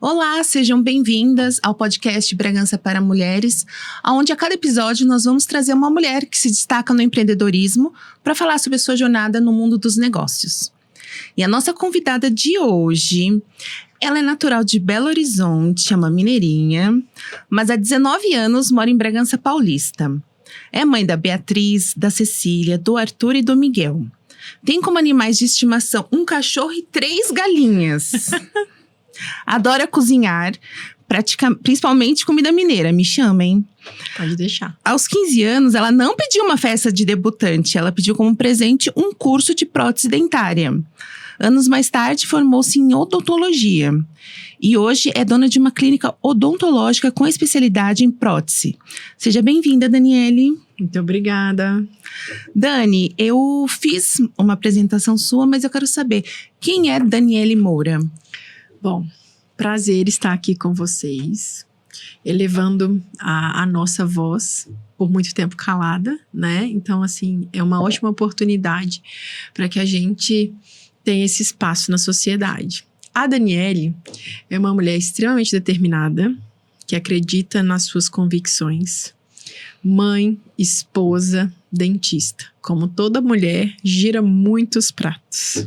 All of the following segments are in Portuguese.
Olá, sejam bem-vindas ao podcast Bragança para Mulheres, onde a cada episódio nós vamos trazer uma mulher que se destaca no empreendedorismo para falar sobre a sua jornada no mundo dos negócios. E a nossa convidada de hoje, ela é natural de Belo Horizonte, é uma mineirinha, mas há 19 anos mora em Bragança Paulista. É mãe da Beatriz, da Cecília, do Arthur e do Miguel. Tem como animais de estimação um cachorro e 3 galinhas. Adora cozinhar, principalmente comida mineira. Me chamem. Pode deixar. Aos 15 anos, ela não pediu uma festa de debutante. Ela pediu como presente um curso de prótese dentária. Anos mais tarde, formou-se em odontologia. E hoje é dona de uma clínica odontológica com especialidade em prótese. Seja bem-vinda, Daniele. Muito obrigada. Dani, eu fiz uma apresentação sua, mas eu quero saber, quem é Daniele Moura? Bom, prazer estar aqui com vocês, elevando a nossa voz por muito tempo calada, né? Então, assim, é uma ótima oportunidade para que a gente tenha esse espaço na sociedade. A Daniele é uma mulher extremamente determinada, que acredita nas suas convicções. Mãe, esposa, dentista. Como toda mulher, gira muitos pratos.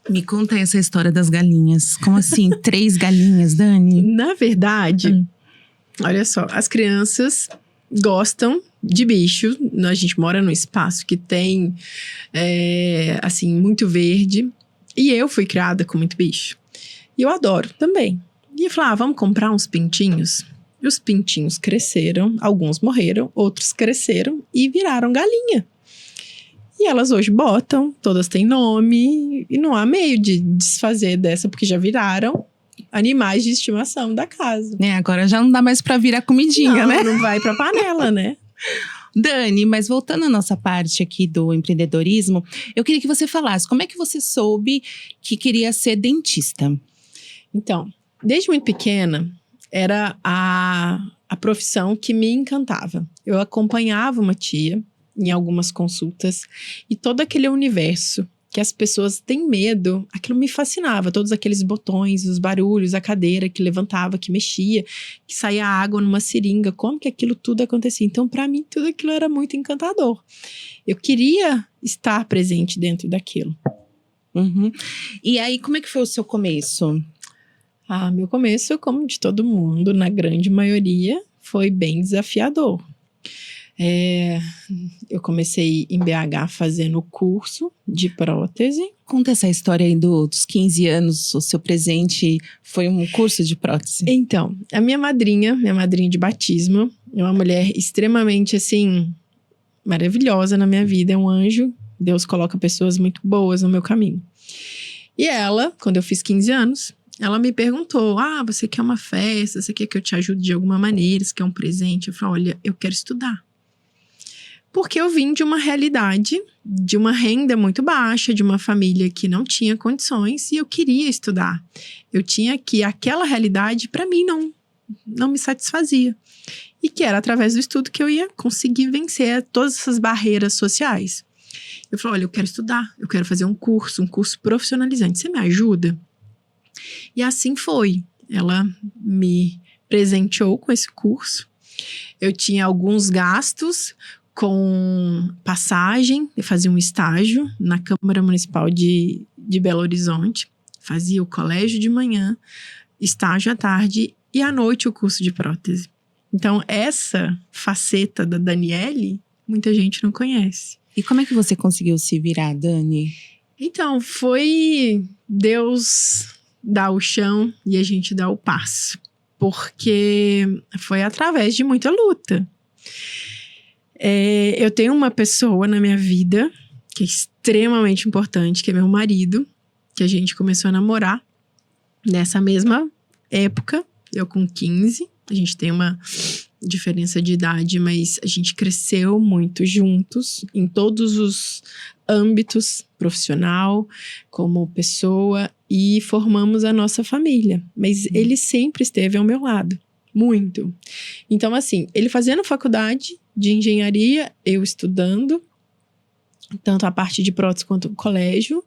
Me conta essa história das galinhas. Como assim? 3 galinhas, Dani? Na verdade, olha só, as crianças gostam de bicho. A gente mora num espaço que tem, assim, muito verde. E eu fui criada com muito bicho. E eu adoro também. E eu falei, vamos comprar uns pintinhos? E os pintinhos cresceram, alguns morreram, outros cresceram e viraram galinha. E elas hoje botam, todas têm nome, e não há meio de desfazer dessa, porque já viraram animais de estimação da casa. Agora já não dá mais pra virar comidinha, né? Não vai pra panela, né? Dani, mas voltando à nossa parte aqui do empreendedorismo, eu queria que você falasse, como é que você soube que queria ser dentista? Então, desde muito pequena, era a profissão que me encantava. Eu acompanhava uma tia em algumas consultas, e todo aquele universo que as pessoas têm medo, aquilo me fascinava, todos aqueles botões, os barulhos, a cadeira que levantava, que mexia, que saía água numa seringa, como que aquilo tudo acontecia. Então, para mim, tudo aquilo era muito encantador. Eu queria estar presente dentro daquilo. Uhum. E aí, como é que foi o seu começo? Meu começo, como de todo mundo, na grande maioria, foi bem desafiador. Eu comecei em BH fazendo curso de prótese. Conta essa história aí dos 15 anos, o seu presente foi um curso de prótese. Então, a minha madrinha de batismo, é uma mulher extremamente, assim, maravilhosa na minha vida, é um anjo. Deus coloca pessoas muito boas no meu caminho. E ela, quando eu fiz 15 anos, ela me perguntou, você quer uma festa, você quer que eu te ajude de alguma maneira, você quer um presente? Eu falei, olha, eu quero estudar. Porque eu vim de uma realidade, de uma renda muito baixa, de uma família que não tinha condições, e eu queria estudar. Eu tinha que aquela realidade, para mim, não me satisfazia. E que era através do estudo que eu ia conseguir vencer todas essas barreiras sociais. Eu falei, olha, eu quero estudar, eu quero fazer um curso profissionalizante. Você me ajuda? E assim foi. Ela me presenteou com esse curso. Eu tinha alguns gastos com passagem, eu fazia um estágio na Câmara Municipal de Belo Horizonte, fazia o colégio de manhã, estágio à tarde e à noite o curso de prótese. Então, essa faceta da Daniele, muita gente não conhece. E como é que você conseguiu se virar, Dani? Então, foi Deus dar o chão e a gente dar o passo. Porque foi através de muita luta. Eu tenho uma pessoa na minha vida que é extremamente importante, que é meu marido, que a gente começou a namorar nessa mesma época, eu com 15. A gente tem uma diferença de idade, mas a gente cresceu muito juntos em todos os âmbitos, profissional, como pessoa, e formamos a nossa família. Mas ele sempre esteve ao meu lado, muito. Então, assim, ele fazendo faculdade de engenharia, eu estudando, tanto a parte de prótese quanto o colégio,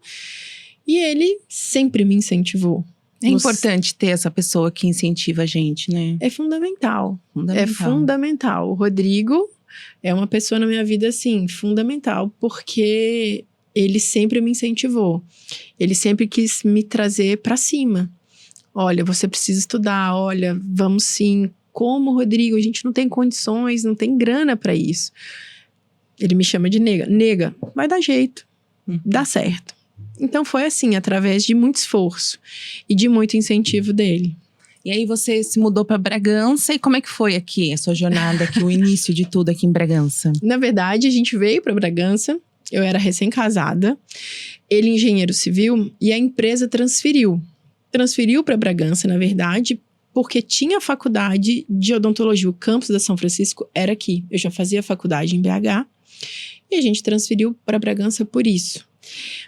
e ele sempre me incentivou. É importante ter essa pessoa que incentiva a gente, né? É fundamental. É fundamental. O Rodrigo é uma pessoa na minha vida, assim, fundamental, porque ele sempre me incentivou. Ele sempre quis me trazer pra cima. Olha, você precisa estudar, olha, vamos sim. Como, Rodrigo? A gente não tem condições, não tem grana pra isso. Ele me chama de nega. Nega, vai dar jeito, dá certo. Então foi assim, através de muito esforço e de muito incentivo dele. E aí você se mudou para Bragança, e como é que foi aqui a sua jornada, aqui, o início de tudo aqui em Bragança? Na verdade, a gente veio para Bragança, eu era recém-casada, ele engenheiro civil, e a empresa transferiu. Transferiu para Bragança, na verdade, porque tinha faculdade de odontologia, o campus da São Francisco era aqui. Eu já fazia faculdade em BH, e a gente transferiu para Bragança por isso.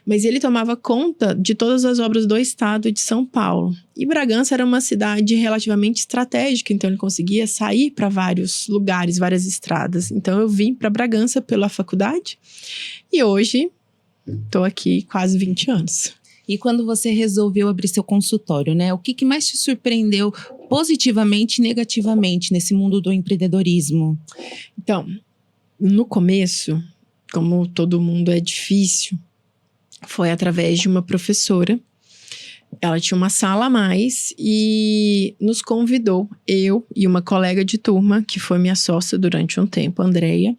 Mas ele tomava conta de todas as obras do estado de São Paulo. E Bragança era uma cidade relativamente estratégica, então ele conseguia sair para vários lugares, várias estradas. Então eu vim para Bragança pela faculdade e hoje estou aqui quase 20 anos. E quando você resolveu abrir seu consultório, né? O que mais te surpreendeu positivamente e negativamente nesse mundo do empreendedorismo? Então, no começo, como todo mundo é difícil, foi através de uma professora. Ela tinha uma sala a mais e nos convidou, eu e uma colega de turma, que foi minha sócia durante um tempo, a Andrea,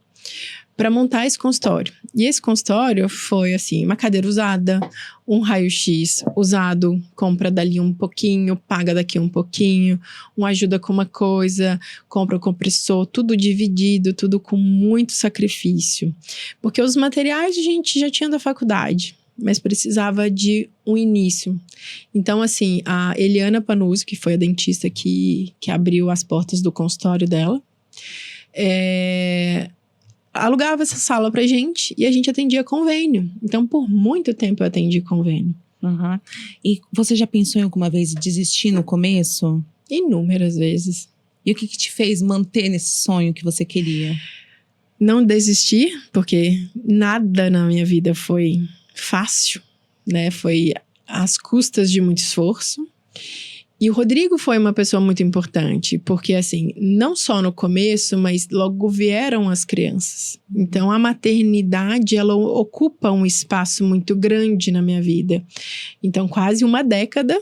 para montar esse consultório. E esse consultório foi assim, uma cadeira usada, um raio-x usado, compra dali um pouquinho, paga daqui um pouquinho, um ajuda com uma coisa, compra o compressor, tudo dividido, tudo com muito sacrifício. Porque os materiais a gente já tinha da faculdade, mas precisava de um início. Então, assim, a Eliana Panuzzi, que foi a dentista que abriu as portas do consultório dela, alugava essa sala pra gente e a gente atendia convênio. Então, por muito tempo eu atendi convênio. Uhum. E você já pensou em alguma vez em desistir no começo? Inúmeras vezes. E o que te fez manter nesse sonho que você queria? Não desistir, porque nada na minha vida foi fácil, né? Foi às custas de muito esforço. E o Rodrigo foi uma pessoa muito importante, porque assim, não só no começo, mas logo vieram as crianças. Então a maternidade, ela ocupa um espaço muito grande na minha vida. Então quase uma década,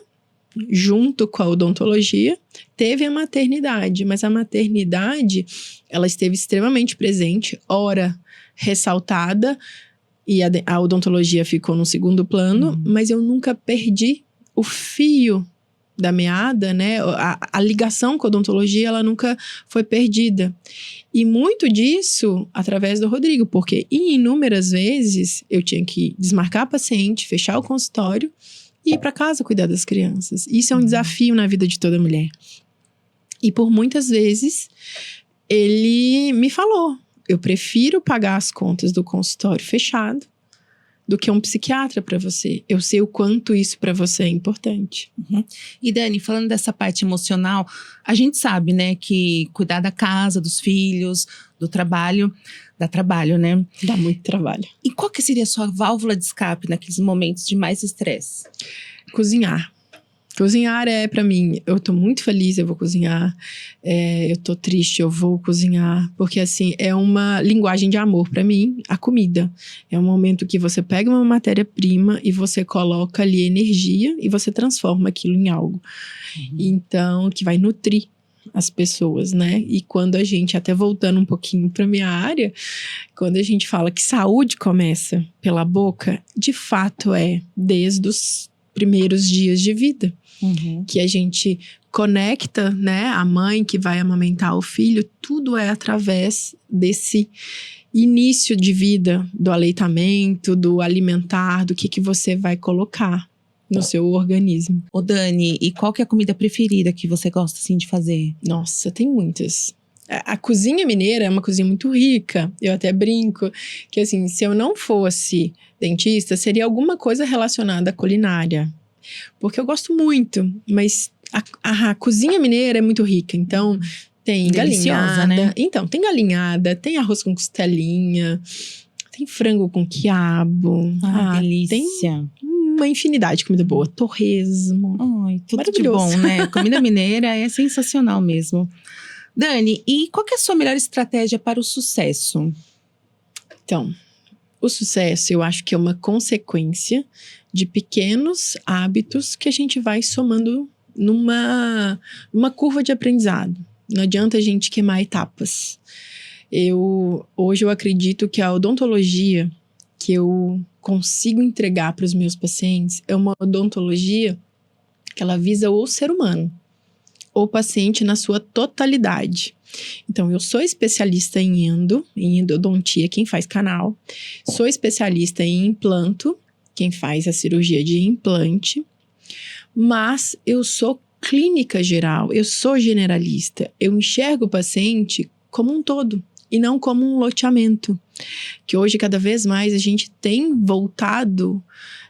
junto com a odontologia, teve a maternidade. Mas a maternidade, ela esteve extremamente presente, ora ressaltada, e a odontologia ficou no segundo plano, mas eu nunca perdi o fio da meada, né? A ligação com a odontologia, ela nunca foi perdida. E muito disso através do Rodrigo, porque inúmeras vezes eu tinha que desmarcar a paciente, fechar o consultório e ir para casa cuidar das crianças. Isso é um desafio na vida de toda mulher. E por muitas vezes ele me falou: eu prefiro pagar as contas do consultório fechado do que um psiquiatra para você. Eu sei o quanto isso para você é importante. Uhum. E Dani, falando dessa parte emocional, a gente sabe, né, que cuidar da casa, dos filhos, do trabalho, dá trabalho, né? Dá muito trabalho. E qual que seria a sua válvula de escape naqueles momentos de mais estresse? Cozinhar. Cozinhar pra mim, eu tô muito feliz, eu vou cozinhar. Eu tô triste, eu vou cozinhar. Porque assim, é uma linguagem de amor pra mim, a comida. É um momento que você pega uma matéria-prima e você coloca ali energia e você transforma aquilo em algo. Então, que vai nutrir as pessoas, né? E quando a gente, até voltando um pouquinho pra minha área, quando a gente fala que saúde começa pela boca, de fato desde os primeiros dias de vida. Que a gente conecta, né, a mãe que vai amamentar o filho, tudo é através desse início de vida, do aleitamento, do alimentar, do que você vai colocar no seu organismo. Ô Dani, e qual que é a comida preferida que você gosta assim de fazer? Nossa, tem muitas. A cozinha mineira é uma cozinha muito rica. Eu até brinco que assim, se eu não fosse dentista, seria alguma coisa relacionada à culinária. Porque eu gosto muito, mas a cozinha mineira é muito rica. Então, tem galinhada, né? Então, tem galinhada, tem arroz com costelinha, tem frango com quiabo. Delícia. Tem uma infinidade de comida boa. Torresmo. Ai, tudo de bom, né? Comida mineira é sensacional mesmo. Dani, e qual que é a sua melhor estratégia para o sucesso? Então, o sucesso eu acho que é uma consequência de pequenos hábitos que a gente vai somando numa curva de aprendizado. Não adianta a gente queimar etapas. Hoje eu acredito que a odontologia que eu consigo entregar para os meus pacientes é uma odontologia que ela visa o ser humano, o paciente na sua totalidade. Então, eu sou especialista em endodontia, quem faz canal. Sou especialista em implanto, quem faz a cirurgia de implante. Mas eu sou clínica geral, eu sou generalista. Eu enxergo o paciente como um todo e não como um loteamento. Que hoje, cada vez mais, a gente tem voltado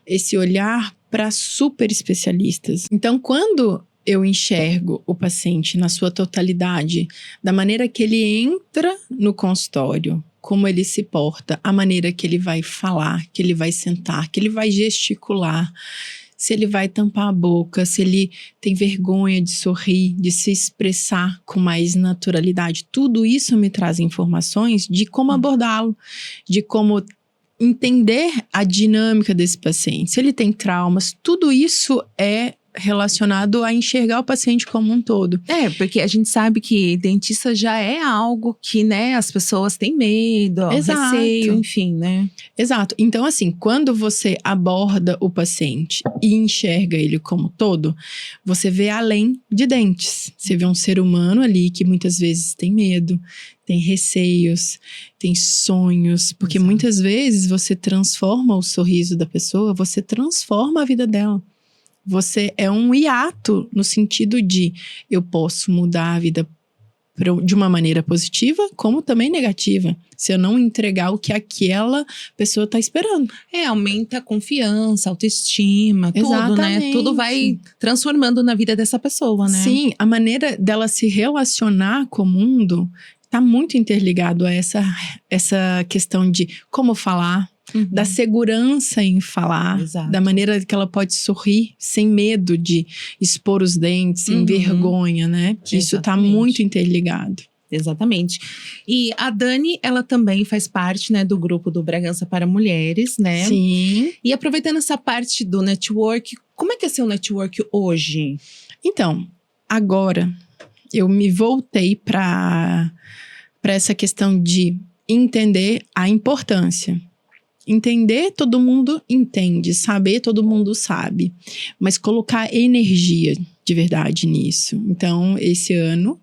esse olhar para super especialistas. Então, quando eu enxergo o paciente na sua totalidade, da maneira que ele entra no consultório, como ele se porta, a maneira que ele vai falar, que ele vai sentar, que ele vai gesticular, se ele vai tampar a boca, se ele tem vergonha de sorrir, de se expressar com mais naturalidade. Tudo isso me traz informações de como abordá-lo, de como entender a dinâmica desse paciente. Se ele tem traumas, tudo isso é relacionado a enxergar o paciente como um todo. Porque a gente sabe que dentista já é algo que, né, as pessoas têm medo, receio, enfim, né? Exato. Então, assim, quando você aborda o paciente e enxerga ele como todo, você vê além de dentes. Você vê um ser humano ali que muitas vezes tem medo, tem receios, tem sonhos, porque muitas vezes você transforma o sorriso da pessoa, você transforma a vida dela. Você é um hiato no sentido de eu posso mudar a vida de uma maneira positiva, como também negativa, se eu não entregar o que aquela pessoa está esperando. Aumenta a confiança, autoestima, tudo, né? Tudo vai transformando na vida dessa pessoa, né? Sim, a maneira dela se relacionar com o mundo está muito interligado a essa questão de como falar, da segurança em falar, da maneira que ela pode sorrir sem medo de expor os dentes, sem vergonha, né? Que isso está muito interligado. Exatamente. E a Dani, ela também faz parte, né, do grupo do Bragança para Mulheres, né? Sim. E aproveitando essa parte do network, como é que é seu network hoje? Então, agora eu me voltei para essa questão de entender a importância. Entender, todo mundo entende. Saber, todo mundo sabe. Mas colocar energia de verdade nisso. Então, esse ano,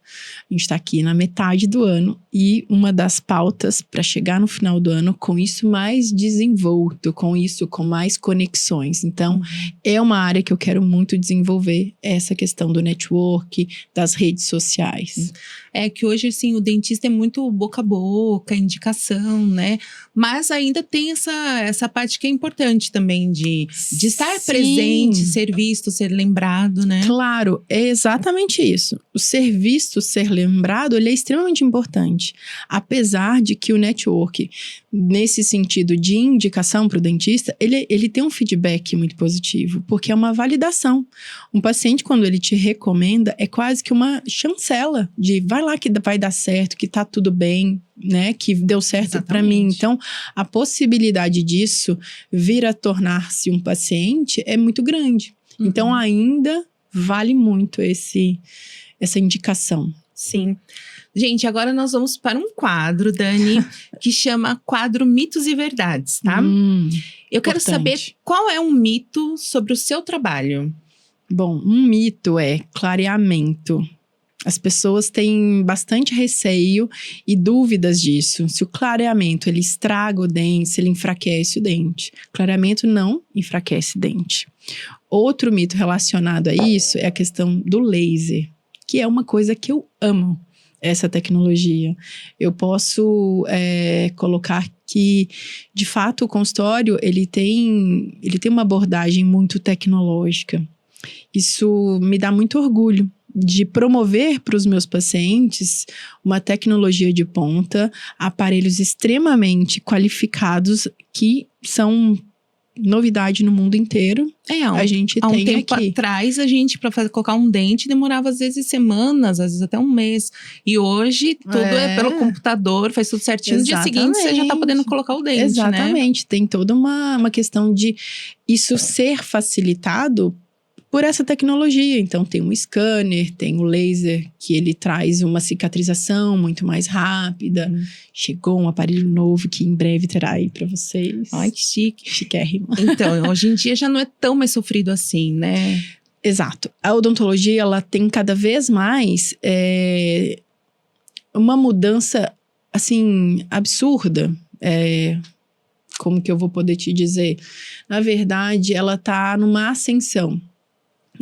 a gente está aqui na metade do ano. E uma das pautas para chegar no final do ano com isso mais desenvolto, com isso com mais conexões. Então, é uma área que eu quero muito desenvolver, essa questão do network, das redes sociais. É que hoje, assim, o dentista é muito boca a boca, indicação, né? Mas ainda tem essa parte que é importante também de estar presente, ser visto, ser lembrado, né? Claro, é exatamente isso. O ser visto, ser lembrado, ele é extremamente importante. Apesar de que o network, nesse sentido de indicação para o dentista, ele tem um feedback muito positivo, porque é uma validação. Um paciente, quando ele te recomenda, é quase que uma chancela de vai lá que vai dar certo, que tá tudo bem, né? Que deu certo para mim. Então, a possibilidade disso vir a tornar-se um paciente é muito grande. Então, ainda vale muito essa indicação. Sim. Gente, agora nós vamos para um quadro, Dani, que chama Quadro Mitos e Verdades, tá? Eu quero saber qual é um mito sobre o seu trabalho. Bom, um mito é clareamento. As pessoas têm bastante receio e dúvidas disso. Se o clareamento ele estraga o dente, se ele enfraquece o dente. Clareamento não enfraquece o dente. Outro mito relacionado a isso é a questão do laser, que é uma coisa que eu amo, essa tecnologia. Eu posso colocar que, de fato, o consultório ele tem uma abordagem muito tecnológica. Isso me dá muito orgulho de promover para os meus pacientes uma tecnologia de ponta, aparelhos extremamente qualificados que são novidade no mundo inteiro. A gente há um tem tempo aqui. atrás, a gente, para colocar um dente, demorava às vezes semanas, às vezes até um mês. E hoje, tudo é pelo computador, faz tudo certinho. No dia seguinte, você já tá podendo colocar o dente, Exatamente. Tem toda uma questão de isso ser facilitado por essa tecnologia. Então, tem um scanner, tem o laser, que ele traz uma cicatrização muito mais rápida. Chegou um aparelho novo que em breve terá aí pra vocês. Ai, que chique. Chiquérrimo. Então, hoje em dia já não é tão mais sofrido assim, né? Exato. A odontologia, ela tem cada vez mais uma mudança, assim, absurda. Como que eu vou poder te dizer? Na verdade, ela tá numa ascensão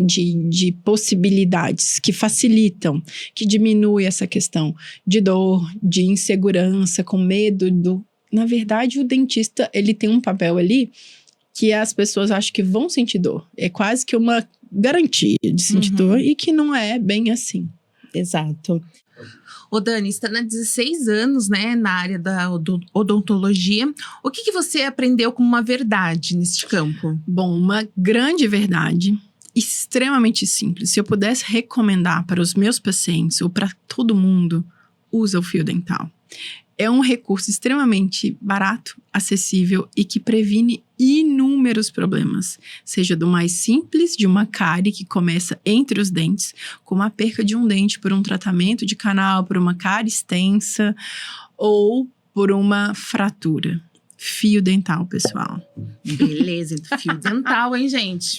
de possibilidades que facilitam, que diminui essa questão de dor, de insegurança, com medo do... Na verdade, o dentista, ele tem um papel ali que as pessoas acham que vão sentir dor. É quase que uma garantia de sentir dor e que não é bem assim. Exato. Ô Dani, você está há 16 anos, né, na área da odontologia. O que você aprendeu como uma verdade neste campo? Bom, uma grande verdade, extremamente simples. Se eu pudesse recomendar para os meus pacientes ou para todo mundo, usa o fio dental. É um recurso extremamente barato, acessível e que previne inúmeros problemas. Seja do mais simples, de uma cárie que começa entre os dentes, como a perca de um dente por um tratamento de canal, por uma cárie extensa ou por uma fratura. Fio dental, pessoal. Beleza, fio dental, hein, gente?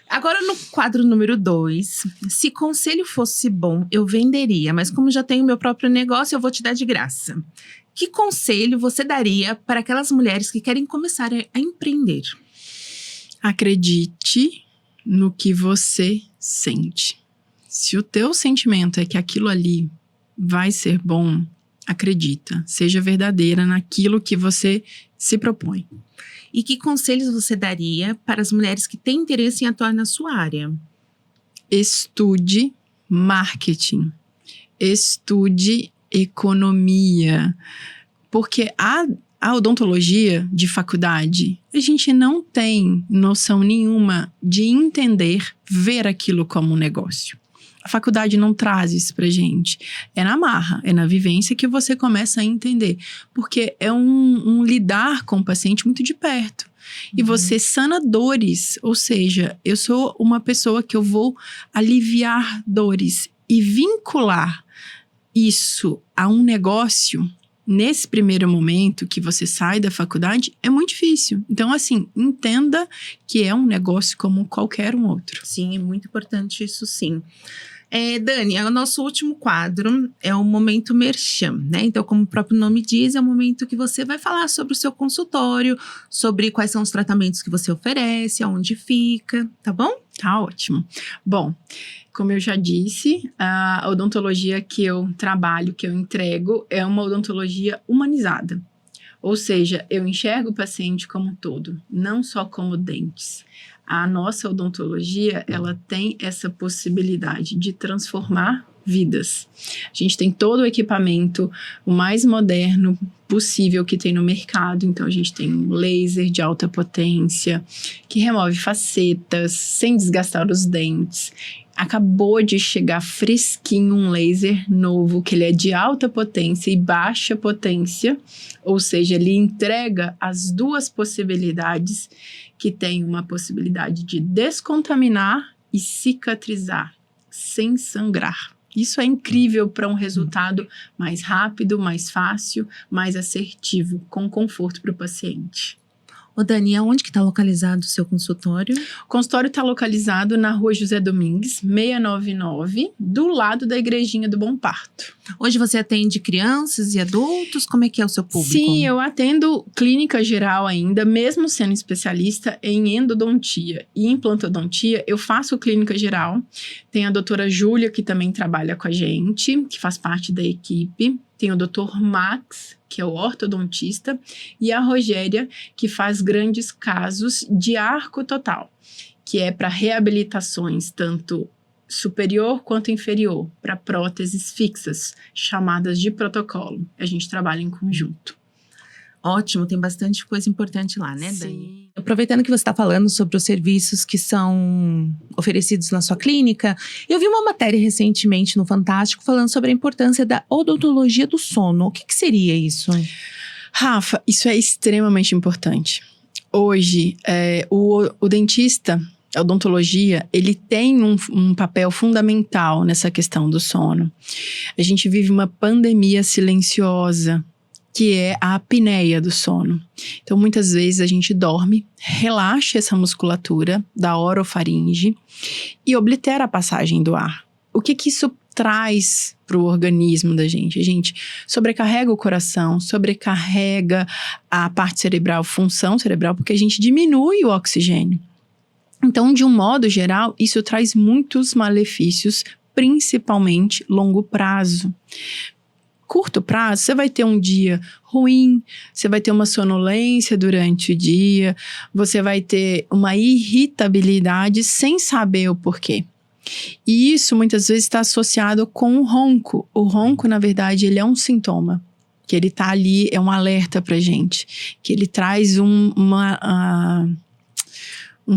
Agora, no quadro número 2, se conselho fosse bom, eu venderia, mas como já tenho meu próprio negócio, eu vou te dar de graça. Que conselho você daria para aquelas mulheres que querem começar a empreender? Acredite no que você sente. Se o teu sentimento é que aquilo ali vai ser bom, acredita. Seja verdadeira naquilo que você se propõe. E que conselhos você daria para as mulheres que têm interesse em atuar na sua área? Estude marketing. Estude economia. Porque a odontologia de faculdade, a gente não tem noção nenhuma de entender, ver aquilo como um negócio. A faculdade não traz isso pra gente. É na marra, é na vivência que você começa a entender. Porque é um lidar com o paciente muito de perto. E você sana dores. Ou seja, eu sou uma pessoa que eu vou aliviar dores. E vincular isso a um negócio, nesse primeiro momento que você sai da faculdade, é muito difícil. Então, assim, entenda que é um negócio como qualquer um outro. Sim, é muito importante isso, sim. Dani, o nosso último quadro é o Momento Merchan, né? Então, como o próprio nome diz, é o momento que você vai falar sobre o seu consultório, sobre quais são os tratamentos que você oferece, aonde fica, tá bom? Tá ótimo. Bom, como eu já disse, a odontologia que eu trabalho, que eu entrego, é uma odontologia humanizada. Ou seja, eu enxergo o paciente como um todo, não só como dentes. A nossa odontologia, ela tem essa possibilidade de transformar vidas. A gente tem todo o equipamento, o mais moderno possível que tem no mercado. Então, a gente tem um laser de alta potência, que remove facetas, sem desgastar os dentes. Acabou de chegar fresquinho um laser novo, que ele é de alta potência e baixa potência. Ou seja, ele entrega as duas possibilidades, que tem uma possibilidade de descontaminar e cicatrizar, sem sangrar. Isso é incrível para um resultado mais rápido, mais fácil, mais assertivo, com conforto para o paciente. Ô Dani, aonde que está localizado o seu consultório? O consultório está localizado na Rua José Domingues, 699, do lado da Igrejinha do Bom Parto. Hoje você atende crianças e adultos? Como é que é o seu público? Sim, eu atendo clínica geral ainda, mesmo sendo especialista em endodontia e implantodontia, eu faço clínica geral. Tem a doutora Júlia, que também trabalha com a gente, que faz parte da equipe. Tem o Dr. Max, que é o ortodontista, e a Rogéria, que faz grandes casos de arco total, que é para reabilitações tanto superior quanto inferior, para próteses fixas, chamadas de protocolo. A gente trabalha em conjunto. Ótimo, tem bastante coisa importante lá, né, Dani? Sim. Aproveitando que você está falando sobre os serviços que são oferecidos na sua clínica, eu vi uma matéria recentemente no Fantástico falando sobre a importância da odontologia do sono. O que seria isso? Rafa, isso é extremamente importante. Hoje, o dentista, a odontologia, ele tem um papel fundamental nessa questão do sono. A gente vive uma pandemia silenciosa, que é a apneia do sono. Então, muitas vezes a gente dorme, relaxa essa musculatura da orofaringe e oblitera a passagem do ar. O que isso traz para o organismo da gente? A gente sobrecarrega o coração, sobrecarrega a parte cerebral, função cerebral, porque a gente diminui o oxigênio. Então, de um modo geral, isso traz muitos malefícios, principalmente longo prazo. Curto prazo, você vai ter um dia ruim, você vai ter uma sonolência durante o dia, você vai ter uma irritabilidade sem saber o porquê. E isso muitas vezes está associado com o ronco. O ronco, na verdade, ele é um sintoma, que ele está ali, é um alerta pra gente, que ele traz um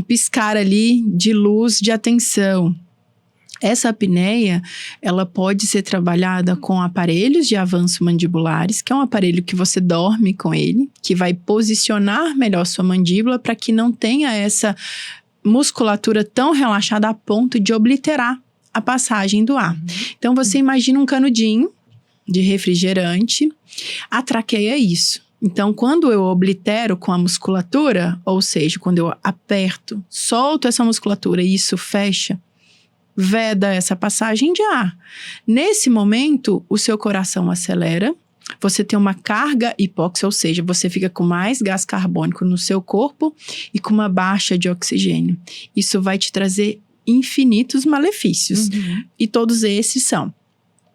piscar ali de luz, de atenção. Essa apneia, ela pode ser trabalhada com aparelhos de avanço mandibulares, que é um aparelho que você dorme com ele, que vai posicionar melhor sua mandíbula para que não tenha essa musculatura tão relaxada a ponto de obliterar a passagem do ar. Então, você imagina um canudinho de refrigerante, a traqueia é isso. Então, quando eu oblitero com a musculatura, ou seja, quando eu aperto, solto essa musculatura e isso fecha, veda essa passagem de ar. Nesse momento, o seu coração acelera, você tem uma carga hipóxica, ou seja, você fica com mais gás carbônico no seu corpo e com uma baixa de oxigênio. Isso vai te trazer infinitos malefícios. E todos esses são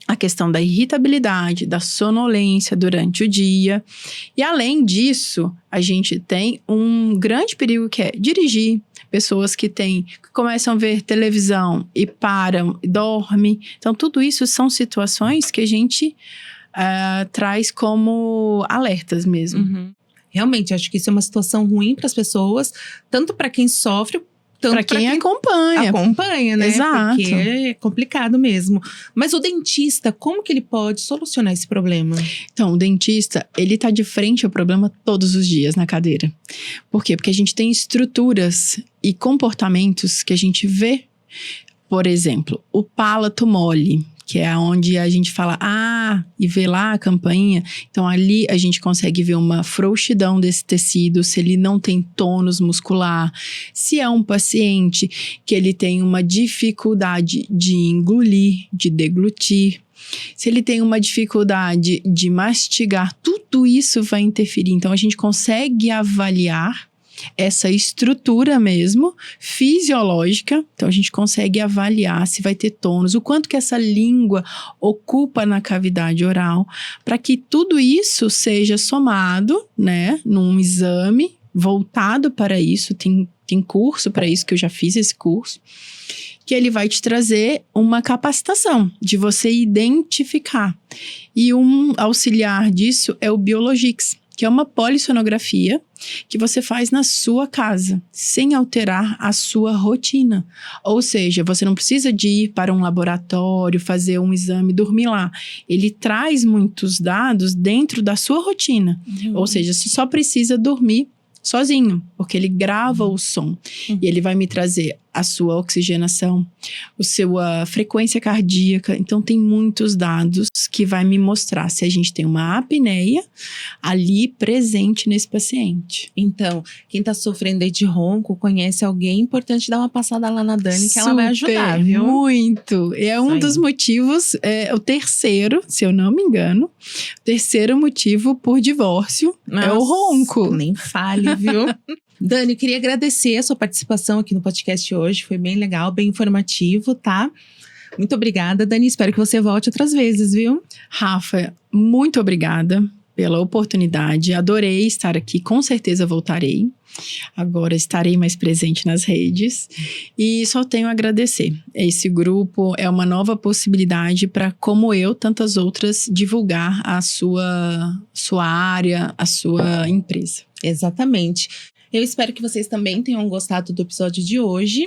a questão da irritabilidade, da sonolência durante o dia. E além disso, a gente tem um grande perigo que é dirigir. Pessoas que começam a ver televisão e param, e dormem. Então, tudo isso são situações que a gente traz como alertas mesmo. Realmente, acho que isso é uma situação ruim para as pessoas, tanto para quem sofre, tanto para quem acompanha. Acompanha, né? Exato. Porque é complicado mesmo. Mas o dentista, como que ele pode solucionar esse problema? Então, o dentista, ele tá de frente ao problema todos os dias na cadeira. Por quê? Porque a gente tem estruturas e comportamentos que a gente vê. Por exemplo, o palato mole, que é onde a gente fala, e vê lá a campainha. Então, ali a gente consegue ver uma frouxidão desse tecido, se ele não tem tônus muscular, se é um paciente que ele tem uma dificuldade de engolir, de deglutir, se ele tem uma dificuldade de mastigar, tudo isso vai interferir. Então, a gente consegue avaliar essa estrutura mesmo, fisiológica. Então, a gente consegue avaliar se vai ter tônus, o quanto que essa língua ocupa na cavidade oral, para que tudo isso seja somado, né, num exame voltado para isso. Tem curso para isso, que eu já fiz esse curso, que ele vai te trazer uma capacitação de você identificar. E um auxiliar disso é o Biologix, que é uma polissonografia que você faz na sua casa, sem alterar a sua rotina. Ou seja, você não precisa de ir para um laboratório, fazer um exame, dormir lá. Ele traz muitos dados dentro da sua rotina. Ou seja, você só precisa dormir sozinho, porque ele grava o som. E ele vai me trazer a sua oxigenação, a sua frequência cardíaca. Então, tem muitos dados que vai me mostrar se a gente tem uma apneia ali presente nesse paciente. Então, quem tá sofrendo aí de ronco, conhece alguém, é importante dar uma passada lá na Dani, que ela vai ajudar, viu? Muito! É um dos motivos, o terceiro, se eu não me engano, o terceiro motivo por divórcio é o ronco. Nem fale, viu? Dani, eu queria agradecer a sua participação aqui no podcast hoje. Foi bem legal, bem informativo, tá? Muito obrigada, Dani. Espero que você volte outras vezes, viu? Rafa, muito obrigada pela oportunidade. Adorei estar aqui, com certeza voltarei. Agora estarei mais presente nas redes e só tenho a agradecer. Esse grupo é uma nova possibilidade para, como eu, tantas outras, divulgar a sua área, a sua empresa. Exatamente. Eu espero que vocês também tenham gostado do episódio de hoje.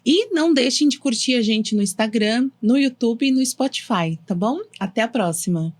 E não deixem de curtir a gente no Instagram, no YouTube e no Spotify, tá bom? Até a próxima!